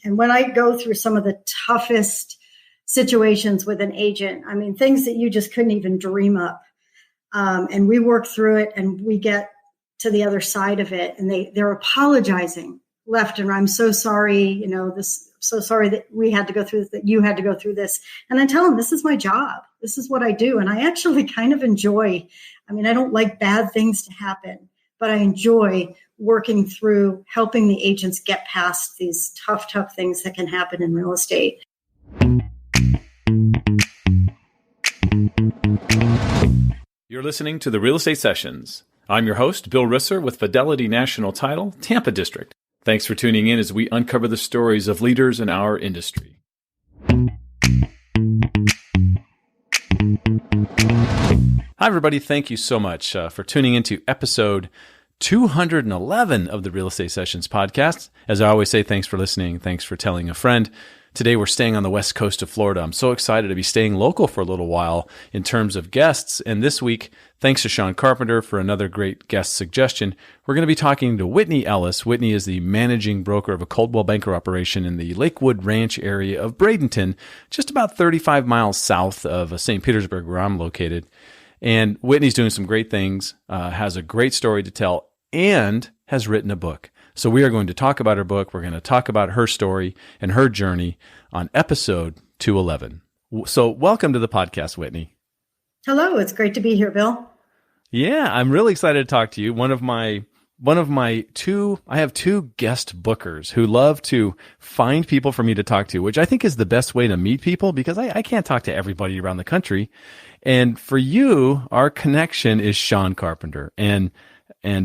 And when I go through some of the toughest situations with an agent, I mean, things that you just couldn't even dream up. And we work through it and we get to the other side of it, and they're apologizing left and right. I'm so sorry, so sorry that we had to go through this, that you had to go through this. And I tell them, this is my job. This is what I do. And I actually kind of enjoy, I don't like bad things to happen, but I enjoy working through helping the agents get past these tough things that can happen in real estate. You're listening to the Real Estate Sessions. I'm your host, Bill Risser with Fidelity National Title, Tampa District. Thanks for tuning in as we uncover the stories of leaders in our industry. Hi, everybody. Thank you so much for tuning into episode 211 of the Real Estate Sessions podcast. As I always say, thanks for listening. Thanks for telling a friend. Today, we're staying on the west coast of Florida. I'm so excited to be staying local for a little while in terms of guests. And this week, thanks to Sean Carpenter for another great guest suggestion, we're going to be talking to Whitney Ellis. Whitney is the managing broker of a Coldwell banker operation in the Lakewood Ranch area of Bradenton, just about 35 miles south of St. Petersburg, where I'm located. And Whitney's doing some great things, has a great story to tell, and has written a book. So we are going to talk about her book. We're going to talk about her story and her journey on episode 211. So welcome to the podcast, Whitney. Hello. It's great to be here, Bill. Yeah, I'm really excited to talk to you. I have two guest bookers who love to find people for me to talk to, which I think is the best way to meet people because I can't talk to everybody around the country. And for you, our connection is Sean Carpenter. And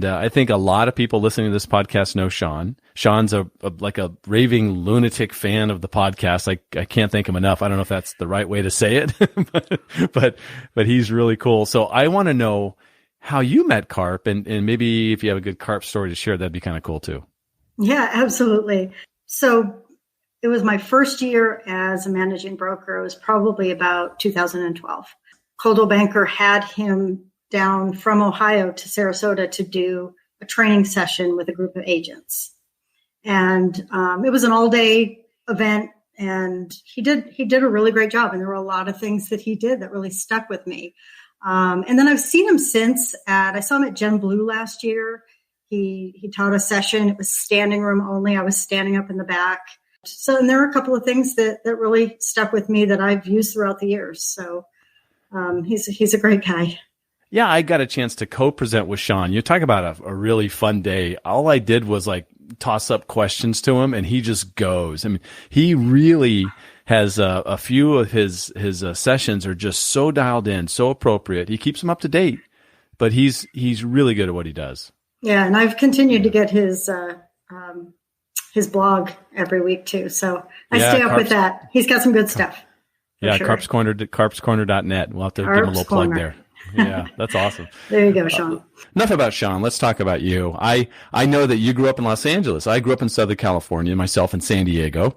I think a lot of people listening to this podcast know Sean. Sean's like a raving lunatic fan of the podcast. I can't thank him enough. I don't know if that's the right way to say it, but he's really cool. So I want to know how you met Carp, and maybe if you have a good Carp story to share, that'd be kind of cool too. Yeah, absolutely. So it was my first year as a managing broker. It was probably about 2012. Coldwell Banker had him down from Ohio to Sarasota to do a training session with a group of agents. And it was an all-day event, and he did a really great job. And there were a lot of things that he did that really stuck with me. And then I've seen him since I saw him at Gen Blue last year. He taught a session. It was standing room only. I was standing up in the back. So, and there are a couple of things that really stuck with me that I've used throughout the years. So he's a great guy. Yeah, I got a chance to co-present with Sean. You talk about a really fun day. All I did was toss up questions to him, and he just goes. I mean, he really has a few of his sessions are just so dialed in, so appropriate. He keeps them up to date, but he's really good at what he does. Yeah, and I've continued to get his blog every week too. So I stay up with that. He's got some good stuff. Yeah, sure. carpscorner.net. We'll have to give him a little plug there. Yeah, that's awesome. There you go, Sean. Enough about Sean. Let's talk about you. I know that you grew up in Los Angeles. I grew up in Southern California, myself in San Diego.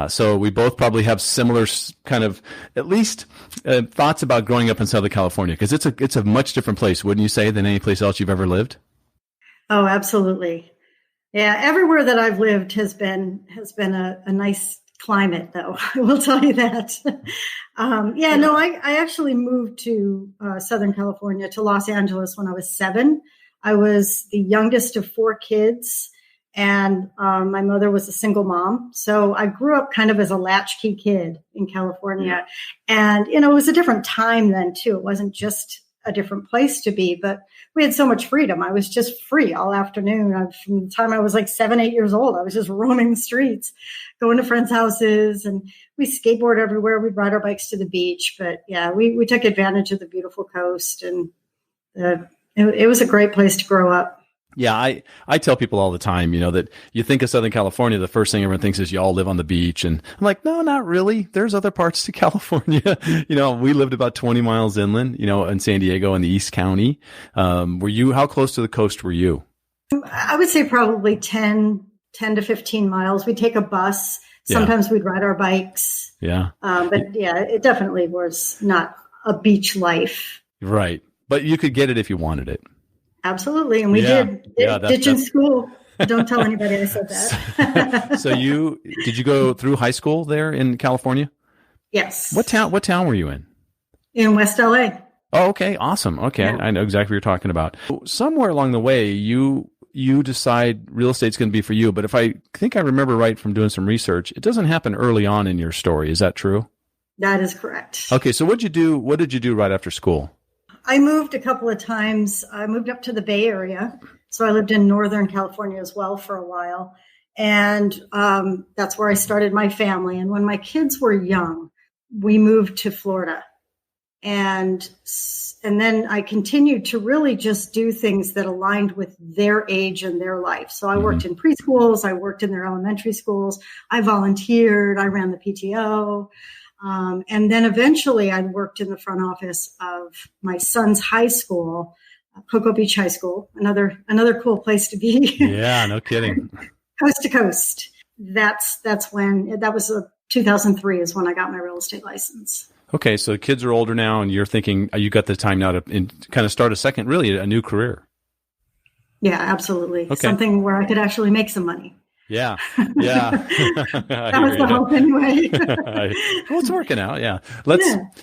So we both probably have similar kind of, at least, thoughts about growing up in Southern California, because it's a much different place, wouldn't you say, than any place else you've ever lived? Oh, absolutely. Yeah, everywhere that I've lived has been a nice climate, though. I will tell you that. I actually moved to Southern California, to Los Angeles, when I was 7. I was the youngest of 4 kids, and my mother was a single mom. So I grew up kind of as a latchkey kid in California. And, it was a different time then, too. It wasn't just a different place to be, but we had so much freedom. I was just free all afternoon. From the time I was 7, 8 years old, I was just roaming the streets, going to friends' houses, and we skateboard everywhere. We'd ride our bikes to the beach. But yeah, we took advantage of the beautiful coast, and it was a great place to grow up. Yeah, I tell people all the time, that you think of Southern California, the first thing everyone thinks is you all live on the beach. And I'm like, no, not really. There's other parts to California. We lived about 20 miles inland, in San Diego in the East County. How close to the coast were you? I would say probably 10 to 15 miles. We'd take a bus. Sometimes we'd ride our bikes. Yeah. But yeah, it definitely was not a beach life. Right. But you could get it if you wanted it. Absolutely. And we did. Ditching school. Don't tell anybody I said that. So did you go through high school there in California? Yes. What town were you in? In West LA. Oh, okay. Awesome. Okay. Yeah. I know exactly what you're talking about. Somewhere along the way, you decide real estate's going to be for you. But if I think I remember right from doing some research, it doesn't happen early on in your story. Is that true? That is correct. Okay. So what did you do right after school? I moved a couple of times. I moved up to the Bay Area. So I lived in Northern California as well for a while. And that's where I started my family. And when my kids were young, we moved to Florida. And then I continued to really just do things that aligned with their age and their life. So I worked in preschools. I worked in their elementary schools. I volunteered. I ran the PTO. And then eventually I worked in the front office of my son's high school, Cocoa Beach High School, another cool place to be. Yeah, no kidding. Coast to coast. That was 2003 is when I got my real estate license. Okay, so the kids are older now, and you're thinking you got the time now to kind of start a new career. Yeah, absolutely. Okay. Something where I could actually make some money. Yeah. That was the hope anyway. Well, it's working out. Yeah.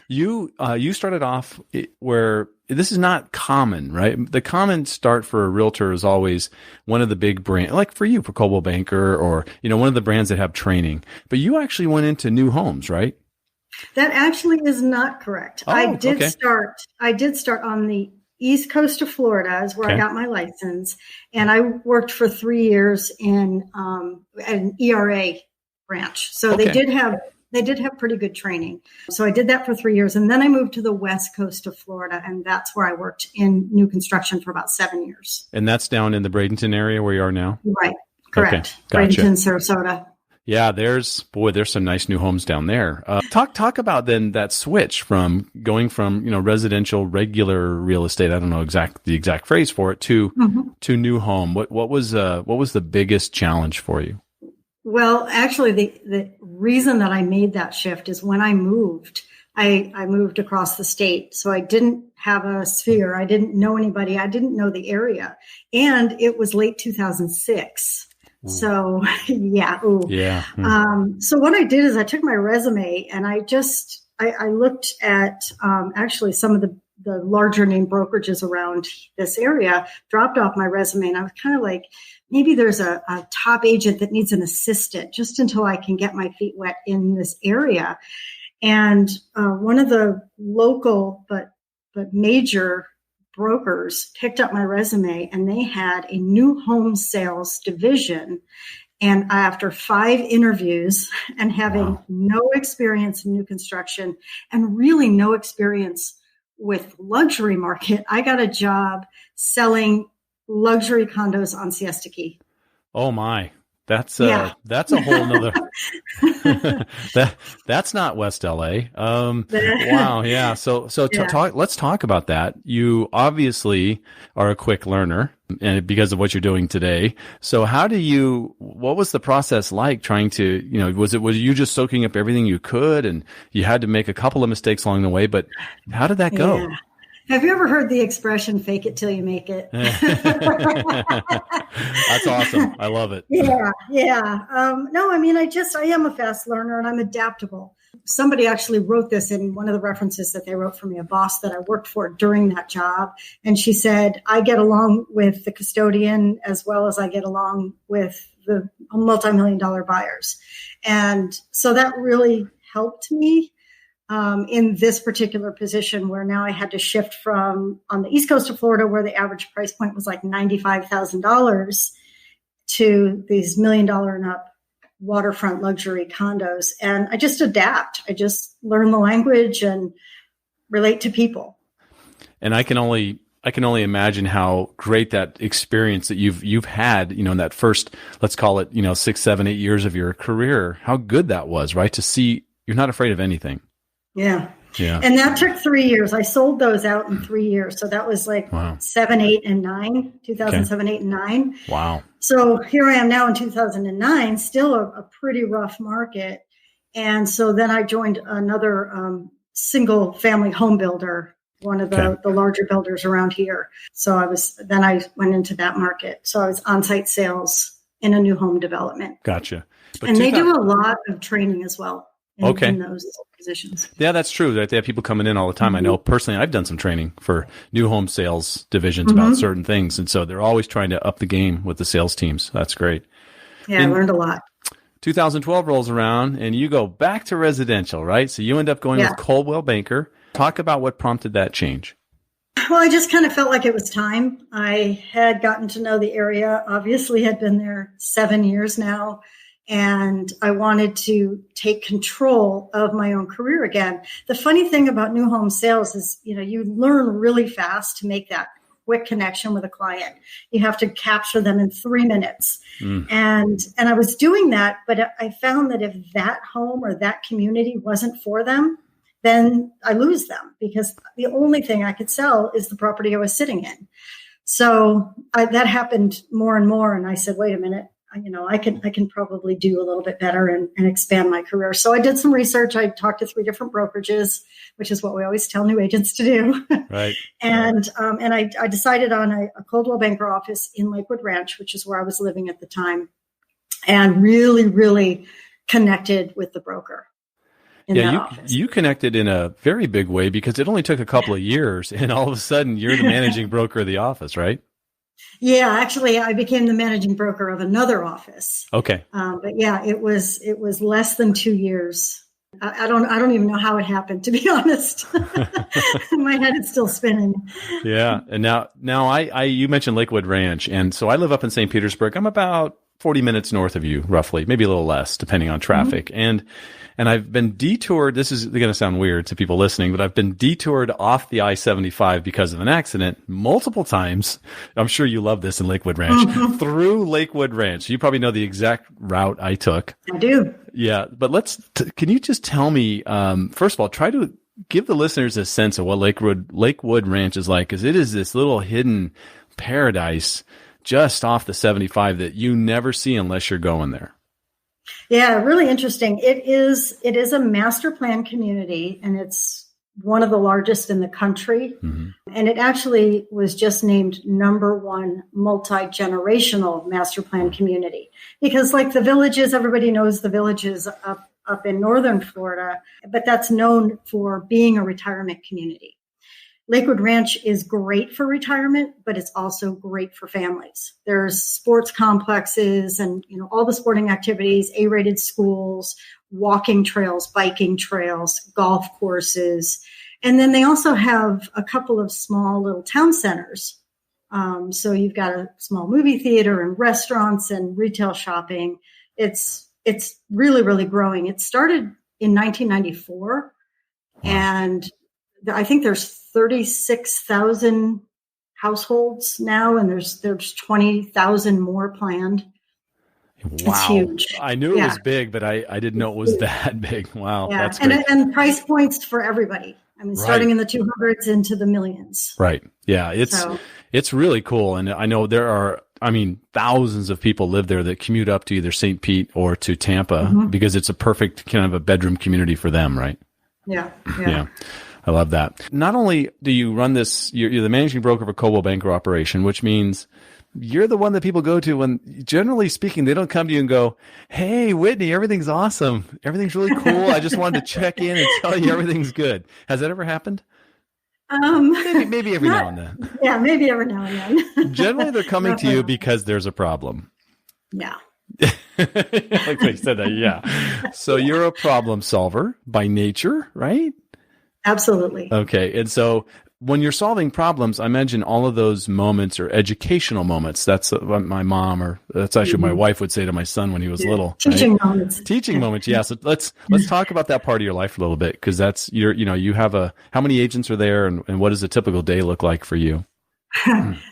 You started off where this is not common, right? The common start for a realtor is always one of the big brands, like for you, for Coldwell Banker, or, one of the brands that have training, but you actually went into new homes, right? That actually is not correct. Oh, I did start on the East Coast of Florida is where I got my license. And I worked for 3 years in an ERA branch. So they did have pretty good training. So I did that for 3 years. And then I moved to the West Coast of Florida. And that's where I worked in new construction for about 7 years. And that's down in the Bradenton area where you are now? Right. Correct. Okay. Gotcha. Bradenton, Sarasota. Yeah, there's some nice new homes down there. Talk about then that switch from going from, residential, regular real estate. I don't know the exact phrase for it to new home. What was the biggest challenge for you? Well, actually, the reason that I made that shift is when I moved, I moved across the state. So I didn't have a sphere. I didn't know anybody. I didn't know the area. And it was late 2006. So, yeah. Ooh. Yeah. So what I did is I took my resume and I looked at actually some of the larger name brokerages around this area, dropped off my resume. And I was kind of like, maybe there's a top agent that needs an assistant just until I can get my feet wet in this area. And one of the local but major brokers picked up my resume and they had a new home sales division. And after 5 interviews and having no experience in new construction and really no experience with luxury market, I got a job selling luxury condos on Siesta Key. Oh my. That's a whole nother, that's not West LA. Wow. Yeah. So let's talk about that. You obviously are a quick learner and because of what you're doing today. So what was the process like trying to, was you just soaking up everything you could and you had to make a couple of mistakes along the way, but how did that go? Yeah. Have you ever heard the expression, fake it till you make it? That's awesome. I love it. Yeah. No, I mean, I am a fast learner and I'm adaptable. Somebody actually wrote this in one of the references that they wrote for me, a boss that I worked for during that job. And she said, I get along with the custodian as well as I get along with the multi-million-dollar buyers. And so that really helped me. In this particular position where now I had to shift from on the East Coast of Florida where the average price point was like $95,000 to these $1 million and up waterfront luxury condos. And I just adapt. I just learn the language and relate to people. And I can only imagine how great that experience that you've had, in that first, let's call it, 6, 7, 8 years of your career, how good that was, right? To see you're not afraid of anything. Yeah. And that took 3 years. I sold those out in 3 years. So that was like 7, 8, and 9, 2007, 8, and 9. Wow. So here I am now in 2009, still a pretty rough market. And so then I joined another single family home builder one of the larger builders around here. So I went into that market. So I was on-site sales in a new home development. Gotcha. But and they do a lot of training as well in those positions. Yeah, that's true. They have people coming in all the time. I know personally, I've done some training for new home sales divisions about certain things. And so they're always trying to up the game with the sales teams. That's great. Yeah, I learned a lot. 2012 rolls around and you go back to residential, right? So you end up going with Coldwell Banker. Talk about what prompted that change. Well, I just kind of felt like it was time. I had gotten to know the area, obviously had been there 7 years now, and I wanted to take control of my own career again. The funny thing about new home sales is, you learn really fast to make that quick connection with a client. You have to capture them in 3 minutes. And I was doing that, but I found that if that home or that community wasn't for them, then I lose them because the only thing I could sell is the property I was sitting in. So that happened more and more. And I said, wait a minute, I can probably do a little bit better and expand my career. So I did some research. I talked to 3 different brokerages, which is what we always tell new agents to do. Right. And I decided on a Coldwell Banker office in Lakewood Ranch, which is where I was living at the time, and really, really connected with the broker. You connected in a very big way because it only took a couple of years and all of a sudden you're the managing broker of the office, right? Yeah, actually I became the managing broker of another office. Okay. But yeah, it was less than 2 years. I don't even know how it happened, to be honest. My head is still spinning. Yeah. And now you mentioned Lakewood Ranch. And so I live up in St. Petersburg. I'm about 40 minutes north of you, roughly, maybe a little less, depending on traffic. And I've been detoured. This is going to sound weird to people listening, but I've been detoured off the I-75 because of an accident multiple times. I'm sure you love this in Lakewood Ranch, through Lakewood Ranch. You probably know the exact route I took. I do. Yeah. But can you just tell me, first of all, try to give the listeners a sense of what Lakewood Ranch is like, because it is this little hidden paradise just off the 75 that you never see unless you're going there. Yeah, really interesting. It is a master plan community, and it's one of the largest in the country. And it actually was just named #1 multi-generational master plan community. Because like the Villages, everybody knows the Villages up in northern Florida, but that's known for being a retirement community. Lakewood Ranch is great for retirement, but it's also great for families. There's sports complexes and, all the sporting activities, A-rated schools, walking trails, biking trails, golf courses. And then they also have a couple of small little town centers. So you've got a small movie theater and restaurants and retail shopping. It's really, really growing. It started in 1994, and I think there's 36,000 households now, and there's 20,000 more planned. Wow. It's huge. I knew it was big, but I didn't know it was that big. Wow. Yeah. That's great. And price points for everybody. I mean, starting in the 200s into the millions. Right. Yeah. It's really cool. And I know there are, thousands of people live there that commute up to either St. Pete or to Tampa because it's a perfect kind of a bedroom community for them, right? Yeah. I love that. Not only do you run this, you're the managing broker of a Coldwell Banker operation, which means you're the one that people go to when, generally speaking, they don't come to you and go, "Hey, Whitney, everything's awesome. Everything's really cool. I just wanted to check in and tell you everything's good." Has that ever happened? Maybe every now and then. Yeah, maybe every now and then. Generally, they're coming to you because there's a problem. Yeah. Like they said that, yeah. So you're a problem solver by nature, right? Absolutely. Okay. And so when you're solving problems, I imagine all of those moments are educational moments. That's what my mom, or that's actually what my wife would say to my son when he was little. Teaching moments. Teaching moments. Yeah. So let's talk about that part of your life a little bit, because that's you have how many agents are there, and what does a typical day look like for you?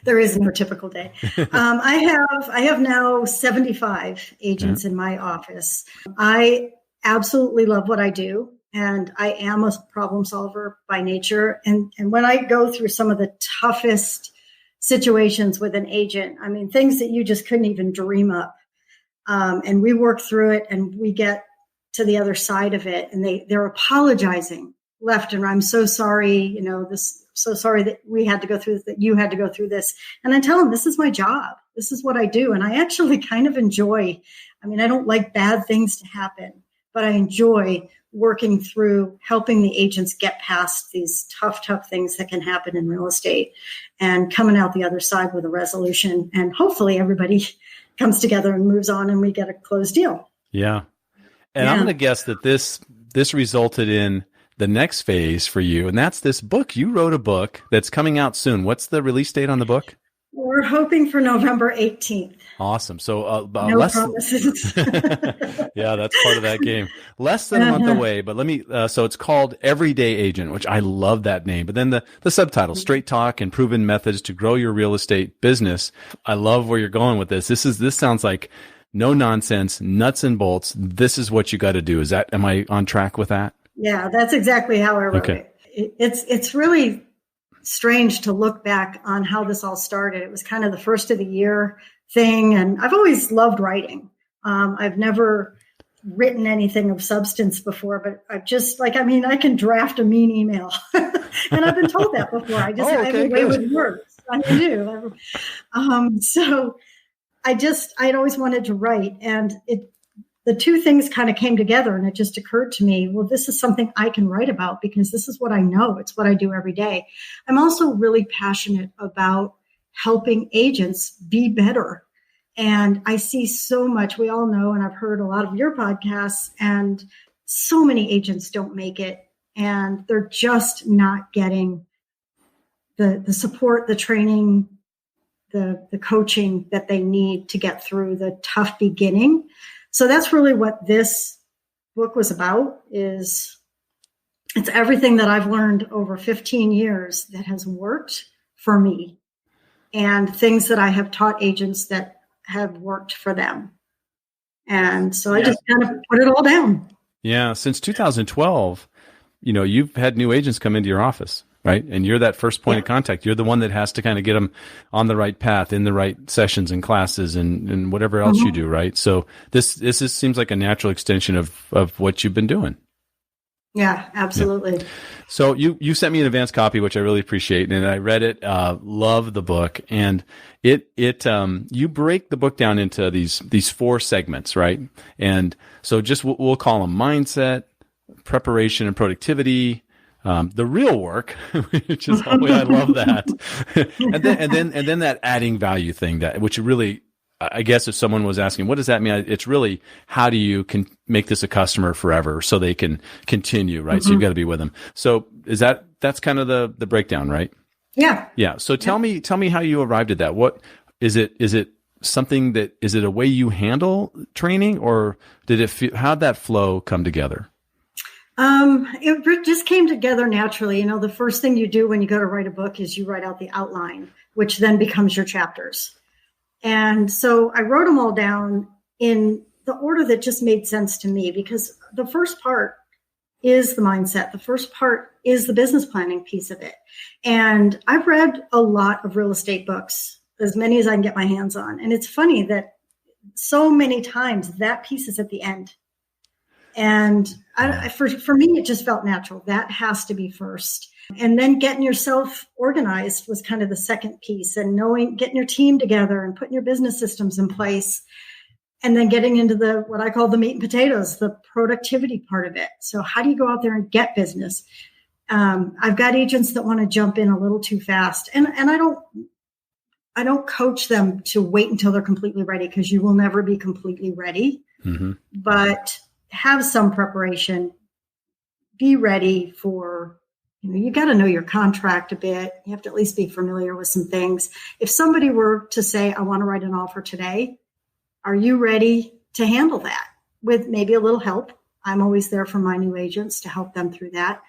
There is no typical day. I have now 75 agents in my office. I absolutely love what I do. And I am a problem solver by nature. And when I go through some of the toughest situations with an agent, things that you just couldn't even dream up. And we work through it and we get to the other side of it. And they're apologizing left and right. I'm so sorry, so sorry that we had to go through this, that you had to go through this. And I tell them, this is my job. This is what I do. And I actually kind of enjoy, I don't like bad things to happen, but I enjoy working through helping the agents get past these tough things that can happen in real estate and coming out the other side with a resolution. And hopefully everybody comes together and moves on and we get a closed deal. Yeah. And I'm going to guess that this resulted in the next phase for you. And that's this book. You wrote a book that's coming out soon. What's the release date on the book? We're hoping for November 18th. Awesome. So no promises. Yeah, that's part of that game. Less than a month away, but let me, so it's called Everyday Agent, which I love that name. But then the subtitle, Straight Talk and Proven Methods to Grow Your Real Estate Business. I love where you're going with this. This sounds like no nonsense, nuts and bolts. This is what you got to do. Am I on track with that? Yeah, that's exactly how I wrote it. It's really strange to look back on how this all started. It was kind of the first of the year thing. And I've always loved writing. I've never written anything of substance before, but I've just I can draft a mean email. And I've been told that before. I have a way with words. I do. So I'd always wanted to write, and the two things kind of came together, and it just occurred to me, well, this is something I can write about because this is what I know. It's what I do every day. I'm also really passionate about helping agents be better. And I see so much, we all know, and I've heard a lot of your podcasts, and so many agents don't make it, and they're just not getting the support, the training, the coaching that they need to get through the tough beginning. So that's really what this book was about. It's everything that I've learned over 15 years that has worked for me, and things that I have taught agents that have worked for them. And so I just kind of put it all down. Yeah. Since 2012, you've had new agents come into your office, right? And you're that first point of contact. You're the one that has to kind of get them on the right path, in the right sessions and classes and whatever else you do, right? So this seems like a natural extension of what you've been doing. Yeah, absolutely. Yeah. So you sent me an advanced copy, which I really appreciate, and I read it. Love the book, and you break the book down into these 4 segments, right? And so we'll call them mindset, preparation, and productivity. The real work, which is I love that, and then that adding value thing, which really, I guess if someone was asking, what does that mean? It's really, how do you make this a customer forever so they can continue, right? So you've got to be with them. So that's kind of the breakdown, right? Yeah. Yeah. So tell me how you arrived at that. What is it? Is it something is it a way you handle training, or how'd that flow come together? It just came together naturally. The first thing you do when you go to write a book is you write out the outline, which then becomes your chapters. And so I wrote them all down in the order that just made sense to me, because the first part is the mindset. The first part is the business planning piece of it. And I've read a lot of real estate books, as many as I can get my hands on. And it's funny that so many times that piece is at the end. And for me, it just felt natural. That has to be first. And then getting yourself organized was kind of the second piece, and getting your team together and putting your business systems in place. And then getting into what I call the meat and potatoes, the productivity part of it. So how do you go out there and get business? I've got agents that want to jump in a little too fast, and I don't coach them to wait until they're completely ready, because you will never be completely ready. Mm-hmm. But have some preparation, be ready for, you got to know your contract a bit. You have to at least be familiar with some things. If somebody were to say, I want to write an offer today, are you ready to handle that with maybe a little help? I'm always there for my new agents to help them through that.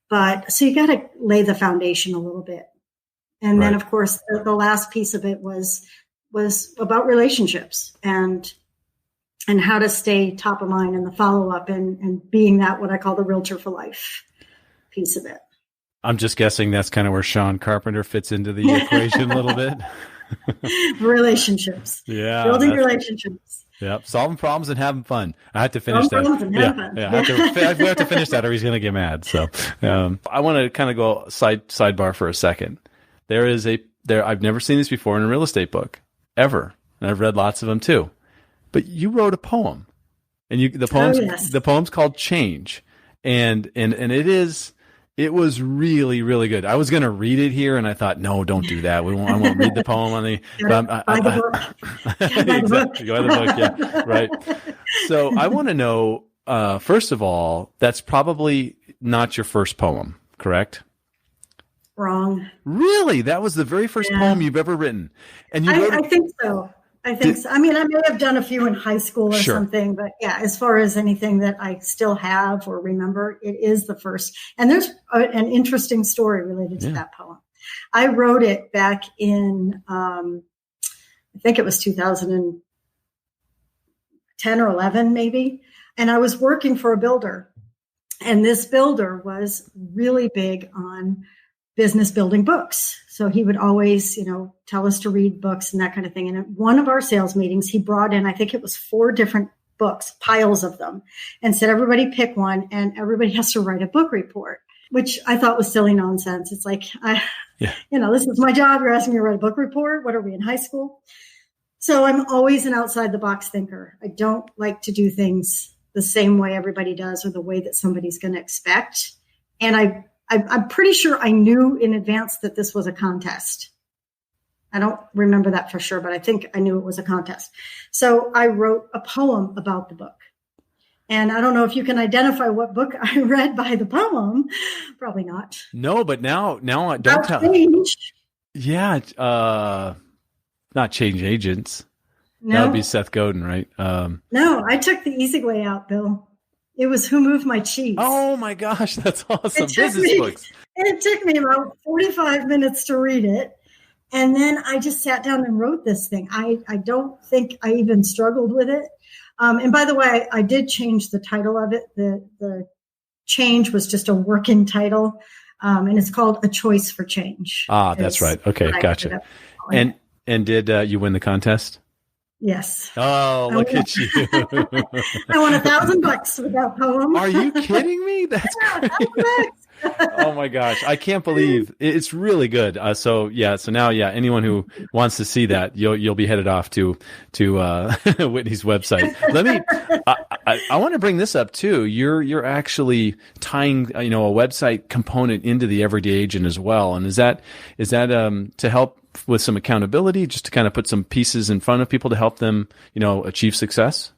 But so you got to lay the foundation a little bit. And then, of course, the last piece of it was about relationships and how to stay top of mind, and the follow-up and being that what I call the realtor for life piece of it. I'm just guessing that's kind of where Sean Carpenter fits into the equation a little bit. Relationships. Yeah. Building relationships. Yep. Solving problems and having fun. I have to finish that. I have to finish that or he's going to get mad. So, I want to kind of go sidebar for a second. I've never seen this before in a real estate book ever. And I've read lots of them too, but you wrote a poem and the poem's called Change. And it was really, really good. I was going to read it here, and I thought, no, don't do that. I won't read the poem on the. Buy the book. Exactly. Buy the book. Yeah, right. So I want to know. First of all, that's probably not your first poem, correct? Wrong. Really? That was the very first poem you've ever written, and I think so. So. I mean, I may have done a few in high school or something, but yeah, as far as anything that I still have or remember, it is the first. And there's an interesting story related to that poem. I wrote it back in, I think it was 2010 or 11, maybe. And I was working for a builder, and this builder was really big on business building books. So he would always, tell us to read books and that kind of thing. And at one of our sales meetings, he brought in, I think it was 4 different books, piles of them, and said, everybody pick one and everybody has to write a book report, which I thought was silly nonsense. It's like, this is my job. You're asking me to write a book report. What are we, in high school? So I'm always an outside the box thinker. I don't like to do things the same way everybody does or the way that somebody's going to expect. And I'm pretty sure I knew in advance that this was a contest. I don't remember that for sure, but I think I knew it was a contest. So I wrote a poem about the book. And I don't know if you can identify what book I read by the poem. Probably not. No, but now don't tell. Change. Yeah. Not Change Agents. No. That would be Seth Godin, right? No, I took the easy way out, Bill. It was Who Moved My Cheese. Oh my gosh, that's awesome. Business books. It took me about 45 minutes to read it. And then I just sat down and wrote this thing. I don't think I even struggled with it. And by the way, I did change the title of it. The Change was just a working title. And it's called A Choice for Change. Ah, that's right. Okay, gotcha. And did you win the contest? Yes. Oh, look at you. I won $1,000 with that poem. Are you kidding me? That's crazy. Oh my gosh. I can't believe it's really good. So now, anyone who wants to see that, you'll be headed off to Whitney's website. I want to bring this up too. You're actually tying, a website component into the everyday agent as well. And is that to help with some accountability, just to kind of put some pieces in front of people to help them, achieve success?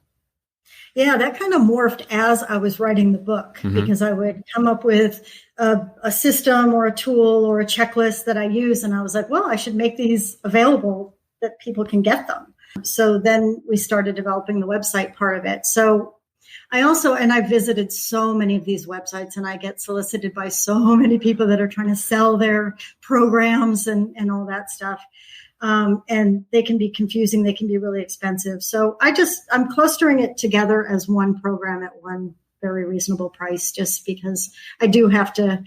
Yeah, that kind of morphed as I was writing the book, because I would come up with a system or a tool or a checklist that I use. And I was like, well, I should make these available that people can get them. So then we started developing the website part of it. So I visited so many of these websites, and I get solicited by so many people that are trying to sell their programs and all that stuff. And they can be confusing. They can be really expensive. So I'm clustering it together as one program at one very reasonable price, just because I do have to,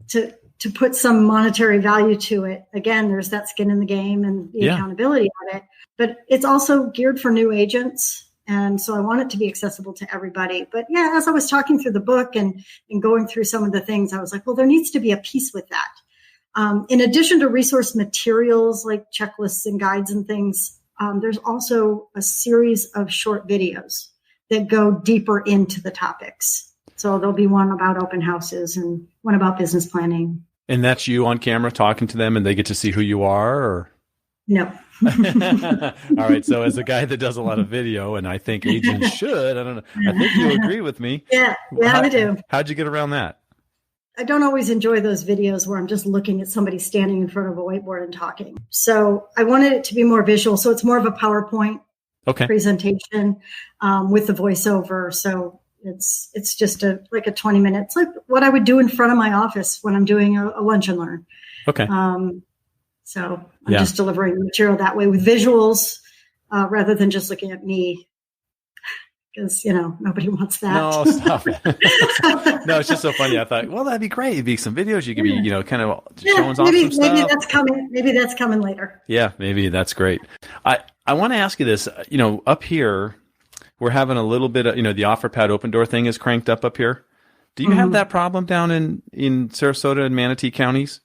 to put some monetary value to it. Again, there's that skin in the game and the accountability of it, but it's also geared for new agents. And so I want it to be accessible to everybody. But yeah, as I was talking through the book and going through some of the things, I was like, well, there needs to be a piece with that. In addition to resource materials like checklists and guides and things, there's also a series of short videos that go deeper into the topics. So there'll be one about open houses and one about business planning. And that's you on camera talking to them and they get to see who you are? Or? No. All right. So as a guy that does a lot of video, and I think agents should, I don't know, I think you agree with me. Yeah, I do. How'd you get around that? I don't always enjoy those videos where I'm just looking at somebody standing in front of a whiteboard and talking. So I wanted it to be more visual. So it's more of a PowerPoint presentation with the voiceover. So it's just like a 20 minutes, like what I would do in front of my office when I'm doing a lunch and learn. Okay. So I'm just delivering the material that way with visuals rather than just looking at me because, nobody wants that. No, stop it. No, it's just so funny. I thought, well, that'd be great. It'd be some videos. You could be, kind of showing off some stuff. Maybe that's coming. Maybe that's coming later. Yeah, maybe that's great. I want to ask you this, up here, we're having a little bit of, the OfferPad open door thing is cranked up here. Do you have that problem down in Sarasota and Manatee counties?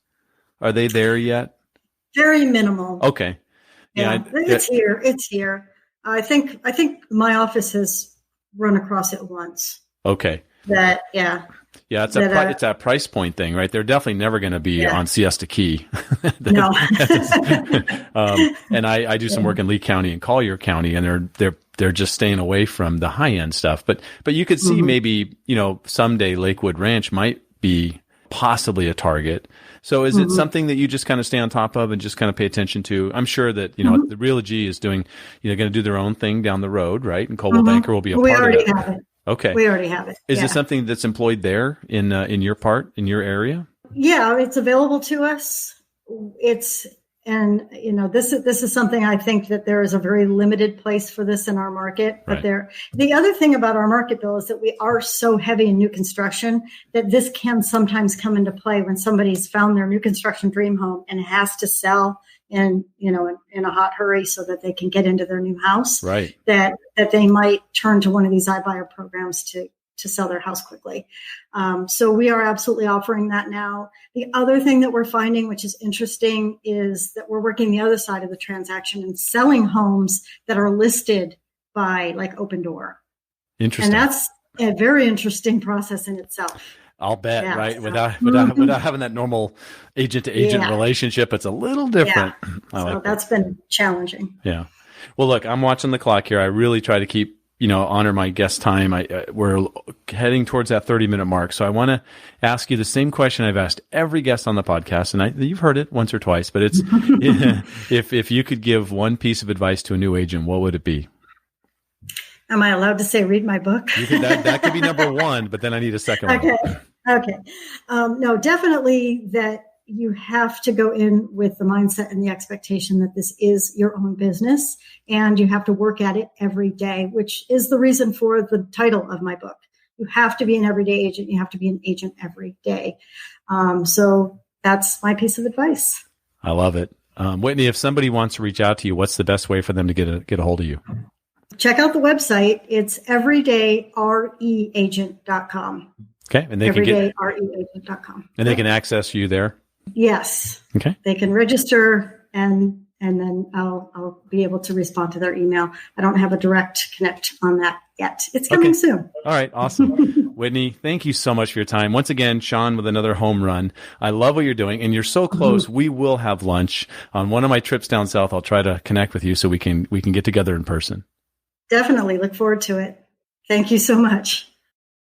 Are they there yet? Very minimal. Okay. Yeah, it's here. It's here. I think my office has run across it once. Okay. Yeah, it's that price point thing, right? They're definitely never going to be on Siesta Key. No. And I do some work in Lee County and Collier County, and they're just staying away from the high end stuff. But you could see maybe, someday Lakewood Ranch might be possibly a target. So is it something that you just kind of stay on top of and just kind of pay attention to? I'm sure that, the Realogy is doing, going to do their own thing down the road, right? And Coldwell Banker will be a part of it. We already have it. Okay. We already have it. Is it something that's employed there in your area? Yeah, it's available to us. This is something I think that there is a very limited place for this in our market. But the other thing about our market, Bill, is that we are so heavy in new construction that this can sometimes come into play when somebody's found their new construction dream home and has to sell in a hot hurry so that they can get into their new house. Right. That they might turn to one of these iBuyer programs to sell their house quickly. So we are absolutely offering that now. The other thing that we're finding, which is interesting, is that we're working the other side of the transaction and selling homes that are listed by like Open Door. Interesting. And that's a very interesting process in itself. I'll bet, right? So, without having that normal agent to agent relationship, it's a little different. Yeah. That's been challenging. Yeah. Well, look, I'm watching the clock here. I really try to keep, honor my guest time. We're heading towards that 30-minute mark. So I want to ask you the same question I've asked every guest on the podcast. And you've heard it once or twice, but it's, if you could give one piece of advice to a new agent, what would it be? Am I allowed to say read my book? That could be number one, but then I need a second one. Okay. No, definitely that you have to go in with the mindset and the expectation that this is your own business and you have to work at it every day, which is the reason for the title of my book. You have to be an everyday agent. You have to be an agent every day. So that's my piece of advice. I love it. Whitney, if somebody wants to reach out to you, what's the best way for them to get a hold of you? Check out the website. It's everydayreagent.com. Okay. And they everydayreagent.com. And they can access you there? Yes. Okay. They can register and then I'll be able to respond to their email. I don't have a direct connect on that yet. It's coming soon. All right. Awesome. Whitney, thank you so much for your time. Once again, Sean with another home run. I love what you're doing and you're so close. We will have lunch on one of my trips down south. I'll try to connect with you so we can get together in person. Definitely look forward to it. Thank you so much.